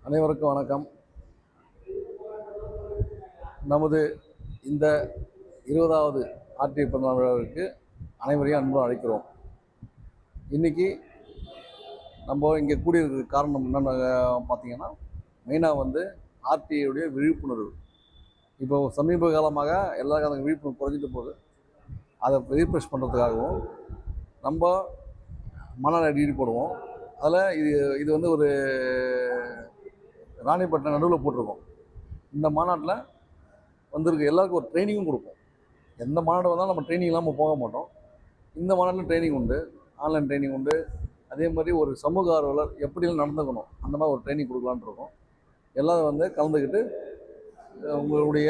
அனைவருக்கும் வணக்கம். நமது இந்த 20வது ஆர்டிஐ பிறந்தநாள் விழாவிற்கு அனைவரையும் அன்புடன் அழைக்கிறோம். இன்றைக்கி நம்ம இங்கே கூடியிருக்க காரணம் என்னென்னு பார்த்தீங்கன்னா, மெயினாக ஆர்டிஐயுடைய விழிப்புணர்வு. இப்போ சமீப காலமாக எல்லா விழிப்புணர்வு குறைஞ்சிட்டு போகுது. அதை ரீஃப்ரெஷ் பண்ணுறதுக்காகவும் நம்ம மாநாடு ஈடுபடுவோம். அதில் இது ஒரு ராணிப்பட்டினம் நடுவில் போட்டிருக்கோம். இந்த மாநாட்டில் வந்திருக்க எல்லாருக்கும் ஒரு ட்ரைனிங்கும் கொடுப்போம். எந்த மாநாடு வந்தாலும் நம்ம ட்ரைனிங் இல்லாமல் போக மாட்டோம். இந்த மாநாட்டில் ட்ரைனிங் உண்டு, ஆன்லைன் ட்ரைனிங் உண்டு. அதே மாதிரி ஒரு சமூக ஆர்வலர் எப்படிலாம் நடந்துக்கணும் அந்த மாதிரி ஒரு ட்ரைனிங் கொடுக்கலான்னு இருக்கோம். எல்லோரும் கலந்துக்கிட்டு உங்களுடைய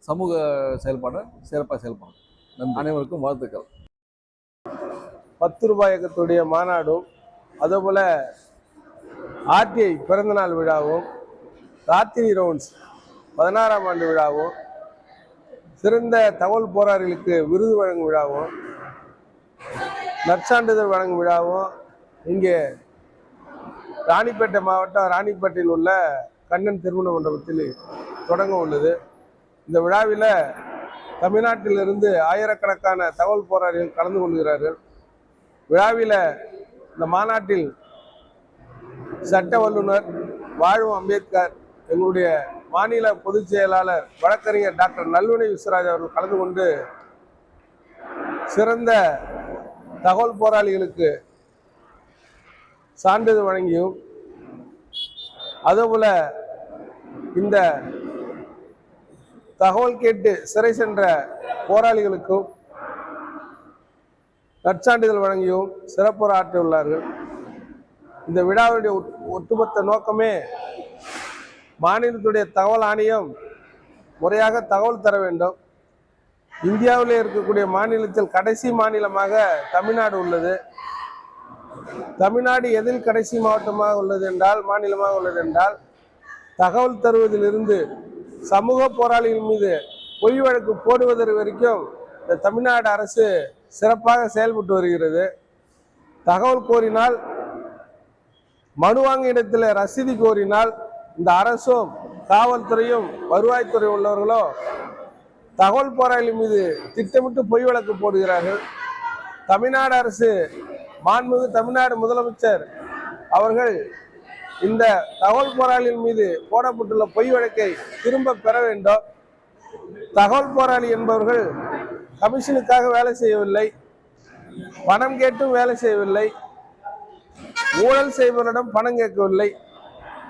சமூக செயல்பாடை சிறப்பாக செயல்படும். அனைவருக்கும் வாழ்த்துக்கள். 10 ரூபாய் இயக்கத்துடைய மாநாடும் அதேபோல் ஆர்டிஐ பிறந்தநாள் விழாவும் ராத்திரி ரவுண்ட்ஸ் 16ஆம் ஆண்டு விழாவும் சிறந்த தகவல் போராளிகளுக்கு விருது வழங்கும் விழாவும் நற்சான்றிதழ் வழங்கும் விழாவும் இங்கே ராணிப்பேட்டை மாவட்டம் ராணிப்பேட்டையில் உள்ள கண்ணன் திருமண மண்டபத்தில் தொடங்க உள்ளது. இந்த விழாவில் தமிழ்நாட்டிலிருந்து ஆயிரக்கணக்கான தகவல் போராளிகள் கலந்து கொள்கிறார்கள். விழாவில் இந்த மாநாட்டில் சட்ட வல்லுநர் வாழும் அம்பேத்கர், எங்களுடைய மாநில பொதுச் செயலாளர் வழக்கறிஞர் டாக்டர் நல்வினை விஸ்வராஜ் அவர்கள் கலந்து கொண்டு சிறந்த தகவல் போராளிகளுக்கு சான்றிதழ் வழங்கியும், அதேபோல இந்த தகவல் கேட்டு சிறை சென்ற போராளிகளுக்கும் நற்சான்றிதழ் வழங்கியும் சிறப்புரை உள்ளார்கள். இந்த விழாவுடைய ஒட்டுமொத்த நோக்கமே மாநிலத்துடைய தகவல் ஆணையம் முறையாக தகவல் தர வேண்டும். இந்தியாவிலே இருக்கக்கூடிய மாநிலத்தில் கடைசி மாநிலமாக தமிழ்நாடு உள்ளது. தமிழ்நாடு எதில் கடைசி மாவட்டமாக உள்ளது என்றால், மாநிலமாக உள்ளது என்றால், தகவல் தருவதிலிருந்து சமூக போராளிகள் மீது பொய் வழக்கு போடுவதற்கு வரைக்கும் இந்த தமிழ்நாடு அரசு சிறப்பாக செயல்பட்டு வருகிறது. தகவல் கோரினால், மனு வாங்க இடத்துல ரசீது கோரினால் இந்த அரசும் காவல்துறையும் வருவாய்த்துறை உள்ளவர்களோ தகவல் போராளிகள் மீது திட்டமிட்டு பொய் வழக்கு போடுகிறார்கள். தமிழ்நாடு அரசு, மாண்புமிகு தமிழ்நாடு முதலமைச்சர் அவர்கள் இந்த தகவல் போராளிகள் மீது போடப்பட்டுள்ள பொய் வழக்கை திரும்ப பெற வேண்டும். தகவல் போராளி என்பவர்கள் கமிஷனுக்காக வேலை செய்யவில்லை, பணம் கேட்டும் வேலை செய்யவில்லை, ஊழல் செய்பவரிடம் பணம் கேட்கவில்லை.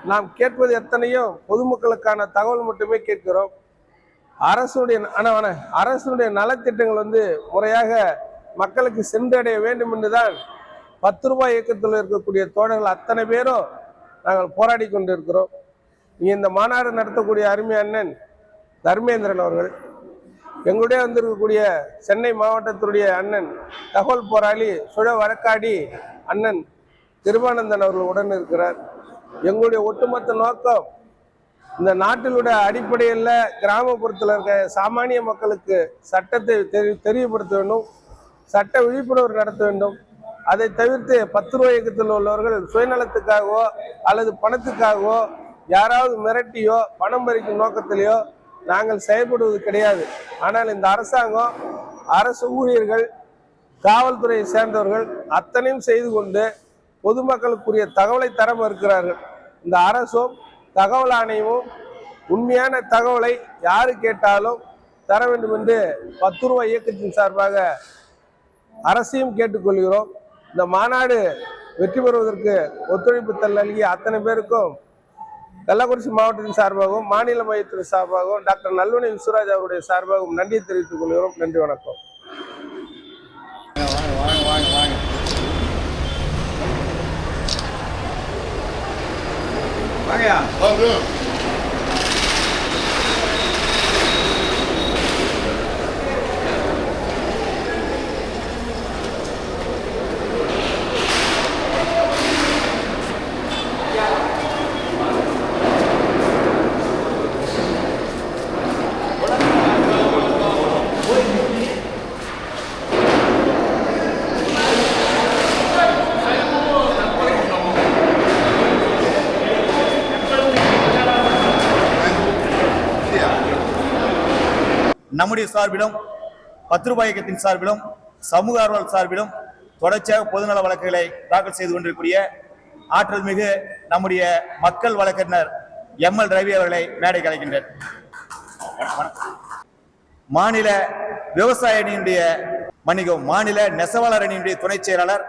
நாம் கேட்பது எத்தனையோ பொதுமக்களுக்கான தகவல் மட்டுமே கேட்கிறோம். அரசுடைய நலத்திட்டங்கள் முறையாக மக்களுக்கு சென்றடைய வேண்டும் என்றுதான் 10 ரூபாய் இயக்கத்தில் இருக்கக்கூடிய தோழர்கள் அத்தனை பேரும் நாங்கள் போராடி கொண்டிருக்கிறோம். இந்த மாநாடு நடத்தக்கூடிய அருமை அண்ணன் தர்மேந்திரன் அவர்கள், எங்களுடைய வந்திருக்கக்கூடிய சென்னை மாவட்டத்துடைய அண்ணன் தகவல் போராளி சுழ வழக்காடி அண்ணன் திருவானந்தன் அவர்கள் உடன் இருக்கிறார். எங்களுடைய ஒட்டுமொத்த நோக்கம் இந்த நாட்டிலுடைய அடிப்படையில் கிராமப்புறத்தில் இருக்க சாமானிய மக்களுக்கு சட்டத்தை தெரியப்படுத்த வேண்டும், சட்ட விழிப்புணர்வு நடத்த வேண்டும். அதை தவிர்த்து 10 ரூபாய் இயக்கத்தில் உள்ளவர்கள் சுயநலத்துக்காகவோ அல்லது பணத்துக்காகவோ யாராவது மிரட்டியோ பணம் பறிக்கும் நோக்கத்திலேயோ நாங்கள் செயல்படுவது கிடையாது. ஆனால் இந்த அரசாங்கம், அரசு ஊழியர்கள், காவல்துறையை சேர்ந்தவர்கள் அத்தனையும் செய்து கொண்டு பொதுமக்களுக்குரிய தகவலை தர மறுக்கிறார்கள். இந்த அரசும் தகவல் ஆணையமும் உண்மையான தகவலை யாரு கேட்டாலும் தர வேண்டும் என்று 10 ரூபாய் இயக்கத்தின் சார்பாக அரசையும் கேட்டுக்கொள்கிறோம். இந்த மாநாடு வெற்றி பெறுவதற்கு ஒத்துழைப்பு நல்கிய அத்தனை பேருக்கும் கள்ளக்குறிச்சி மாவட்டத்தின் சார்பாகவும் மாநில மையத்தின் சார்பாகவும் டாக்டர் நல்வினை விஸ்வராஜ் அவருடைய சார்பாகவும் நன்றி தெரிவித்துக் கொள்கிறோம். நன்றி, வணக்கம். வாங்கயா. நம்முடைய சார்பிலும் 10 ரூபாய் இயக்கத்தின் சார்பிலும் சமூக ஆர்வலர் சார்பிலும் தொடர்ச்சியாக பொதுநல வழக்குகளை தாக்கல் செய்து கொண்டிருக்கூடிய ஆற்றல் மிகு நம்முடைய மக்கள் வழக்கறிஞர் எம்எல் ரவி அவர்களை மேடைக்கு அழைக்கின்றேன். மாநில விவசாய அணியினுடைய மாநில நெசவாளர் அணியினுடைய துணைச் செயலாளர்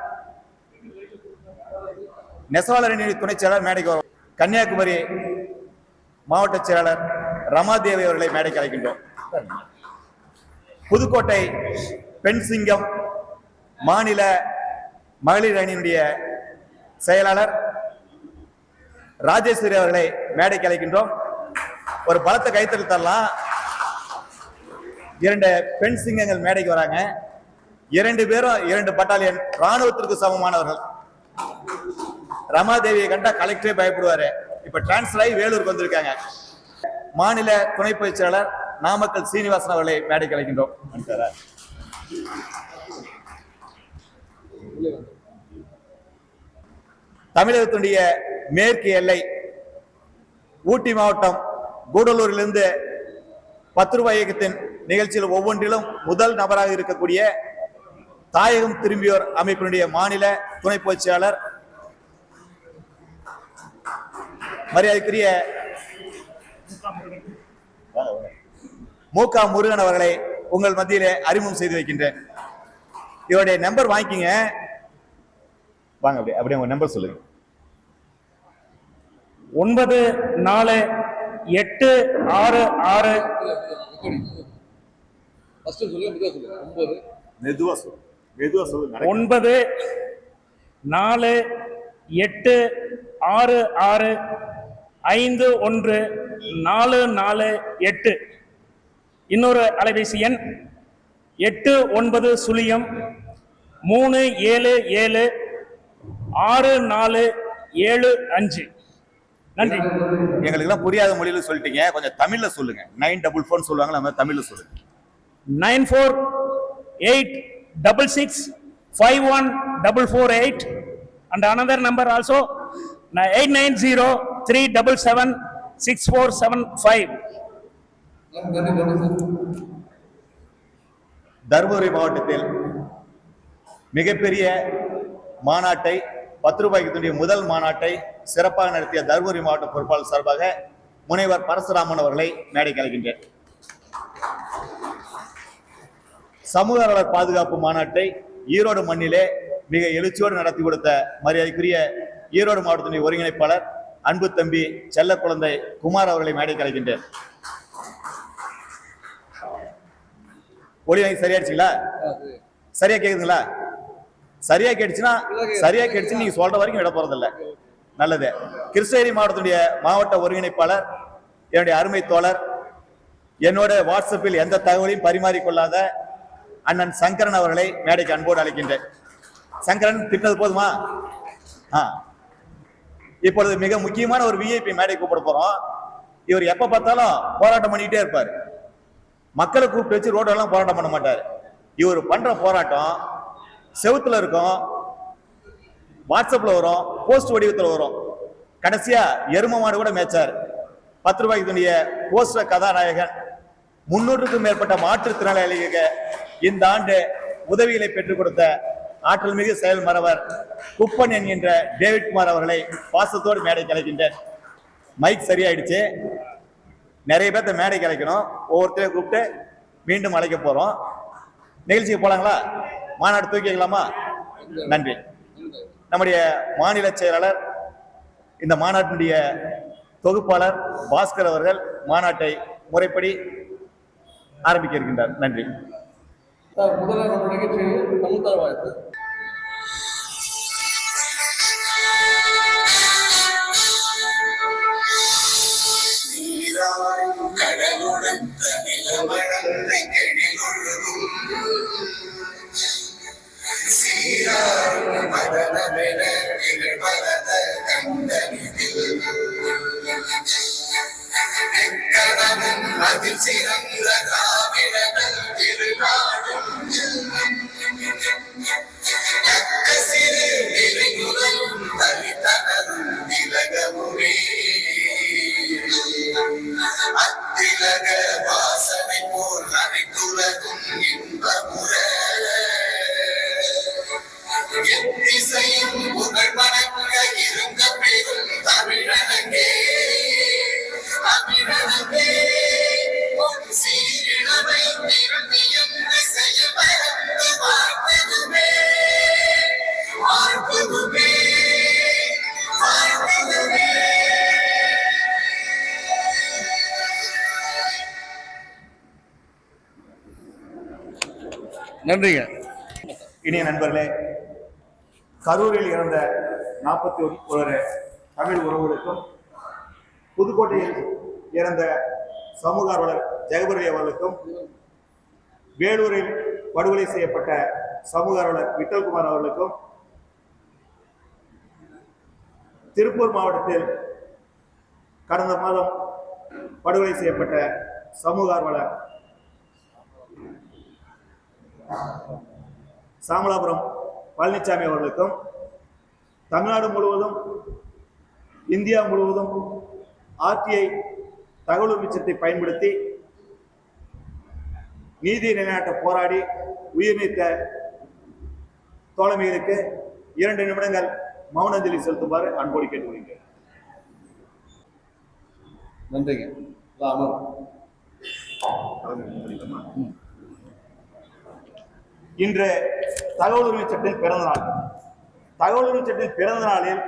மேடைக்கு வரும். கன்னியாகுமரி மாவட்ட செயலாளர் ரமாதேவி அவர்களை மேடைக்கு அழைக்கின்றோம். புதுக்கோட்டை பெண் சிங்கம் மாநில மகளிர் அணியினுடைய செயலாளர் ராஜேஸ்வரி அவர்களை மேடைக்கு அழைக்கின்றோம். ஒரு பலத்த கைத்தறி தரலாம். 2 பெண் சிங்கங்கள் மேடைக்கு வராங்க. 2 பேரும் 2 பட்டாலியன் ராணுவத்திற்கு சமமானவர்கள். ரமாதேவியை கண்டா கலெக்டரே பயப்படுவாரு. இப்ப டிரான்ஸ்ஃபர் ஆகி வேலூருக்கு வந்திருக்காங்க. மாநில துணை பொதுச் செயலாளர் நாமக்கல் சீனிவாசன் அவர்களை மேடைக்கு அழைக்கின்றோம். தமிழகத்தினுடைய மேற்கு எல்லை ஊட்டி மாவட்டம் கூடலூரிலிருந்து 10 ரூபாய் இயக்கத்தின் நிகழ்ச்சியில் ஒவ்வொன்றிலும் முதல் நபராக இருக்கக்கூடிய தாயகம் திரும்பியோர் அமைப்பினுடைய மாநில துணை பொதுச் செயலாளர் மரியாதைக்குரிய மூகா முருகன் அவர்களை உங்கள் மத்தியிலே அறிமுகம் செய்து வைக்கின்றேன். இவருடைய நம்பர் வாங்கிக்கிங்க. வாங்க, அப்படியே உங்க நம்பர் சொல்லுங்க. 9486551448. இன்னொரு அலைபேசி எண் 8903776475. நன்றி. எங்களுக்கு எல்லாம் புரியாத மொழியில சொல்லிட்டீங்க, கொஞ்சம் தமிழ்ல சொல்லுங்க. 944 சொல்லுவாங்க, நம்ம தமிழ்ல சொல்லுங்க. 9486651448 and another number also 8903776475. Dharmapuri மாவட்டத்தில் மிகப்பெரிய மாநாட்டை 10 ரூபாய்க்கு முதல் மாநாட்டை சிறப்பாக நடத்திய தருமபுரி மாவட்ட பொறுப்பாளர் சார்பாக முனைவர் பரசுராமன் அவர்களை மேடைக்கு அழைக்கின்றேன். சமூக ஆர்வலர் பாதுகாப்பு மாநாட்டை ஈரோடு மண்ணிலே மிக எழுச்சியோடு நடத்தி கொடுத்த மரியாதைக்குரிய ஈரோடு மாவட்டத்தினுடைய ஒருங்கிணைப்பாளர் அன்பு தம்பி செல்ல குழந்தை குமார் அவர்களை மேடைக்கு அழைக்கின்றேன். ஒளி வாங்கி சரியாடுச்சுங்களா? சரியா கேக்குதுங்களா? சரியா கேட்டுச்சுன்னா நீங்க சொல்ற வரைக்கும் விட போறதில்ல. நல்லது. கிருஷ்ணகிரி மாவட்டத்துடைய மாவட்ட ஒருங்கிணைப்பாளர் என்னுடைய அருமை தோழர், என்னோட வாட்ஸ்அப்பில் எந்த தகவலையும் பரிமாறிக்கொள்ளாத அண்ணன் சங்கரன் அவர்களை மேடைக்கு அன்போடு அழைக்கின்றேன். சங்கரன் திட்டது போதுமா? இப்பொழுது மிக முக்கியமான ஒரு விஐபி மேடை கூப்பிட போறோம். இவர் எப்ப பார்த்தாலும் போராட்டம் பண்ணிட்டே இருப்பார். மக்களை கூப்பிட்டு வச்சு ரோடெல்லாம் போராட்டம் பண்ண மாட்டார். இவர் பண்ற போராட்டம் செவுத்துல இருக்கும், வாட்ஸ்அப்ல வரும், போஸ்ட் வடிவத்தில் வரும். கடைசியா எரும மாடு கூட மேய்ச்சார். 10 ரூபாய்க்கு போஸ்டர் கதாநாயகன் 300க்கும் மேற்பட்ட மாற்றுத்திறனாளிகளுக்கு இந்த ஆண்டு உதவிகளை பெற்றுக் கொடுத்த ஆற்றல் மிகு செயல் மறவர் குப்பன் என்கின்ற டேவிட் குமார் அவர்களை பாசத்தோடு மேடைக்கு அழைக்கின்றேன். மைக் சரியாயிடுச்சு. நிறைய பேர்த்த மேடைக்கு அழைக்கணும். ஒவ்வொருத்தரையும் கூப்பிட்டு மீண்டும் அழைக்க போறோம். நிகழ்ச்சிக்கு போலாங்களா? மாநாடு தூக்கி வைக்கலாமா? நன்றி. நம்முடைய மாநில செயலாளர், இந்த மாநாட்டினுடைய தொகுப்பாளர் பாஸ்கர் அவர்கள் மாநாட்டை முறைப்படி ஆரம்பிக்க இருக்கின்றார். நன்றி. முதல்ல நம்ம நிகழ்ச்சியில் தமிழ்தார வாழ்த்து. அதில் சிறந்த திராவிடர்கள் திருநாடும் சிறு நிறைமுதலும் தனித்தனரும் திலகமுமே அத்திலக வாசனை போல் அனைத்து நன்றிங்க. இனிய நண்பர்களே, கரூரில் இறந்த 41 தமிழ் உறவுகளுக்கும், புதுக்கோட்டையில் இறந்த சமூக ஆர்வலர் ஜெகபதி அவர்களுக்கும், வேலூரில் படுகொலை செய்யப்பட்ட சமூக ஆர்வலர் விட்டல்குமார் அவர்களுக்கும், திருப்பூர் மாவட்டத்தில் கடந்த மாதம் படுகொலை செய்யப்பட்ட சமூக ஆர்வலர் சாமலாபுரம் பழனிசாமி அவர்களுக்கும், தமிழ்நாடு முழுவதும் இந்தியா முழுவதும் ஆர்டிஐ தகவல் உரிமை சட்டத்தை பயன்படுத்தி நீதி நிலைநாட்ட போராடி உயிர் நீத்த தோழமைகளுக்கு 2 நிமிடங்கள் மௌனஞ்சலி செலுத்துமாறு அன்போடு கேட்டுக்கொள்கிறேன். நன்றிங்க. இன்று தகவல் உரிமை சட்டத்தின் பிறந்த நாள். தகவல் உரிமை சட்டத்தின் பிறந்த நாளில்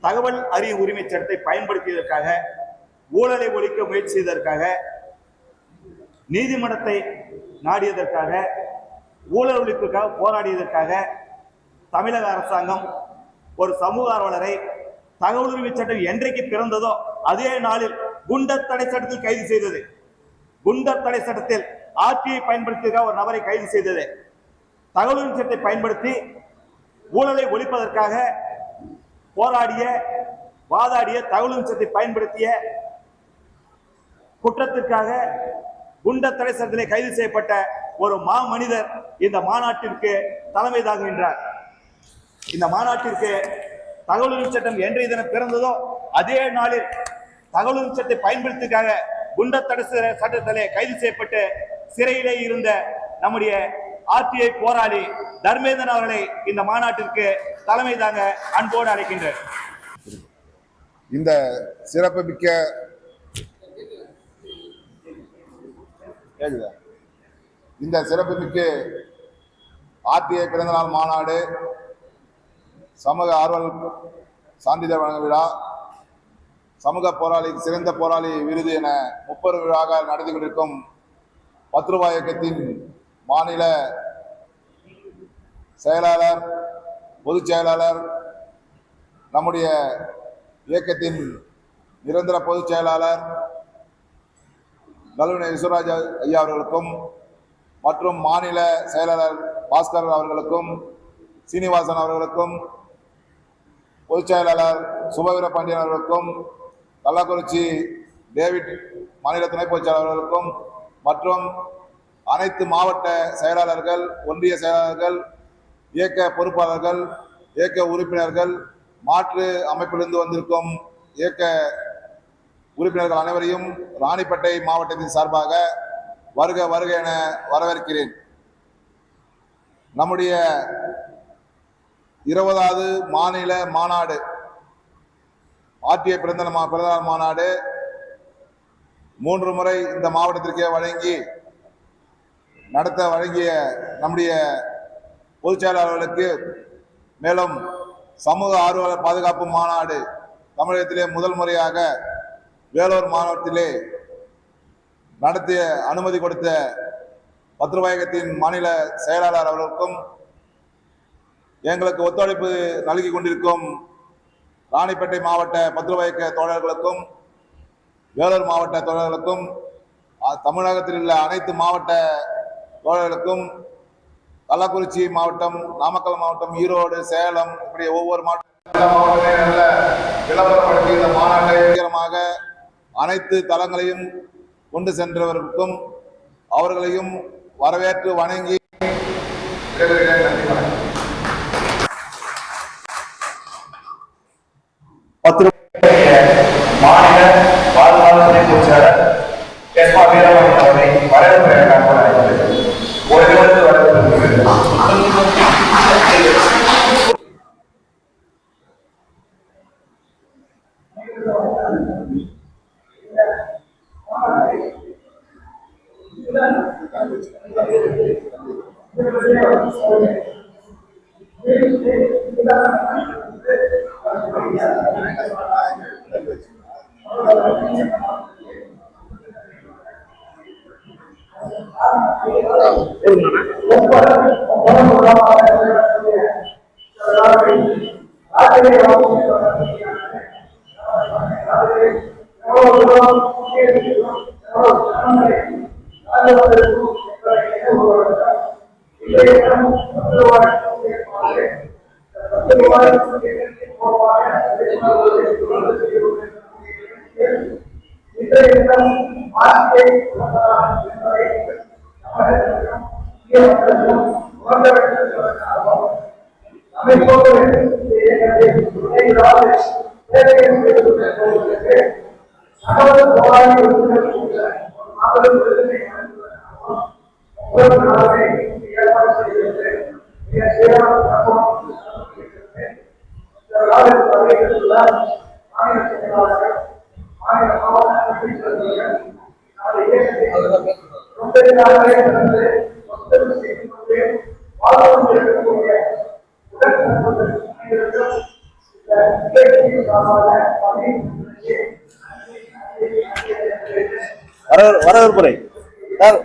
தகவல் அறியும் உரிமை சட்டத்தை பயன்படுத்தியதற்காக, ஊழலை ஒழிக்க முயற்சி செய்ததற்காக, நீதிமன்றத்தை நாடியதற்காக, ஊழல் ஒழிப்புக்காக போராடியதற்காக தமிழக அரசாங்கம் ஒரு சமூக ஆர்வலரை தகவல் உரிமை சட்டம் என்றைக்கு பிறந்ததோ அதே நாளில் குண்டர் தடை சட்டத்தில் கைது செய்தது. குண்டர் தடை சட்டத்தில் ஆட்சியை பயன்படுத்தியதற்காக ஒரு நபரை கைது செய்தது. தகவல் உரிமை சட்டத்தை பயன்படுத்தி ஊழலை ஒழிப்பதற்காக போராடிய வாதாடிய தகவல் உரிமை சட்டத்தை பயன்படுத்திய குற்றத்திற்காக குண்டர் தடை சட்டத்திலே கைது செய்யப்பட்ட ஒரு மனிதர் இந்த மாநாட்டிற்கு தலைமை தாங்குகின்றார். இந்த மாநாட்டிற்கு தகவல் உரிமை சட்டம் என்றைய தினம் பிறந்ததோ அதே நாளில் தகவல் உரிமை சட்டத்தை பயன்படுத்திக்காக குண்டர் தடை சட்டத்திலே கைது செய்யப்பட்டு சிறையிலே இருந்த நம்முடைய ஆர்டிஐ போராளி தர்மேந்திரன் அவர்களை இந்த மாநாட்டிற்கு தலைமை தாங்க அன்போடு அழைக்கின்றேன். இந்த சிறப்புமிக்க ஆர்டிஐ பிறந்தநாள் மாநாடு, சமூக ஆர்வலர் சான்றிதழ் வழங்கும் விழா, சமூக போராளி சிறந்த போராளி விருது என 30 விழாவாக நடத்தி கொண்டிருக்கும் 10 ரூபாய் இயக்கத்தின் மாநில செயலாளர், பொதுச் செயலாளர், நம்முடைய இயக்கத்தின் நிரந்தர பொதுச் செயலாளர் நலுவினை விஸ்வராஜ் ஐயா அவர்களுக்கும் மற்றும் மாநில செயலாளர் பாஸ்கர் அவர்களுக்கும், சீனிவாசன் அவர்களுக்கும், பொதுச் செயலாளர் சுபவீர பாண்டியன் அவர்களுக்கும், கள்ளக்குறிச்சி டேவிட் மாநில துணை பொதுச் செயலாளர்களுக்கும் மற்றும் அனைத்து மாவட்ட செயலாளர்கள், ஒன்றிய செயலாளர்கள், இயக்க பொறுப்பாளர்கள், இயக்க உறுப்பினர்கள், மாற்று அமைப்பிலிருந்து வந்திருக்கும் இயக்க உறுப்பினர்கள் அனைவரையும் ராணிப்பேட்டை மாவட்டத்தின் சார்பாக வருக வருக என வரவேற்கிறேன். நம்முடைய 20வது மாநில மாநாடு, ஆர்டிஐ பிறந்தநாள் மாநாடு 3 முறை இந்த மாவட்டத்திற்கே நடத்த வழங்கிய நம்முடைய பொதுச் செயலாளர்களுக்கு, மேலும் சமூக ஆர்வலர் பாதுகாப்பு மாநாடு தமிழகத்திலே முதல் முறையாக வேலூர் மாவட்டத்திலே நடத்திய அனுமதி கொடுத்த 10 ரூபாய் இயக்கத்தின் மாநில செயலாளர் அவர்களுக்கும், எங்களுக்கு ஒத்துழைப்பு நல்கி கொண்டிருக்கும் ராணிப்பேட்டை மாவட்ட 10 ரூபாய் இயக்க தோழர்களுக்கும், வேலூர் மாவட்ட தோழர்களுக்கும், தமிழகத்தில் உள்ள அனைத்து மாவட்ட தோழர்களுக்கும், கள்ளக்குறிச்சி மாவட்டம், நாமக்கல் மாவட்டம், ஈரோடு, சேலம், இப்படி ஒவ்வொரு மாவட்டமே நல்ல விளம்பரப்படுத்தி இந்த மாநாட்டை வெற்றிகரமாக அனைத்து தளங்களையும் கொண்டு சென்றவர்களுக்கும் அவர்களையும் வரவேற்று வணங்கி நன்றி வணக்கம். 10 மாநில பாதுகாப்பு பொதுச்செயலாளர் எஸ்மா வீரமணி அவர்களை வரவேற்பு ஒரு நிமிடத்தில் வரவேற்கிறது. வரவேற்புரை சார்.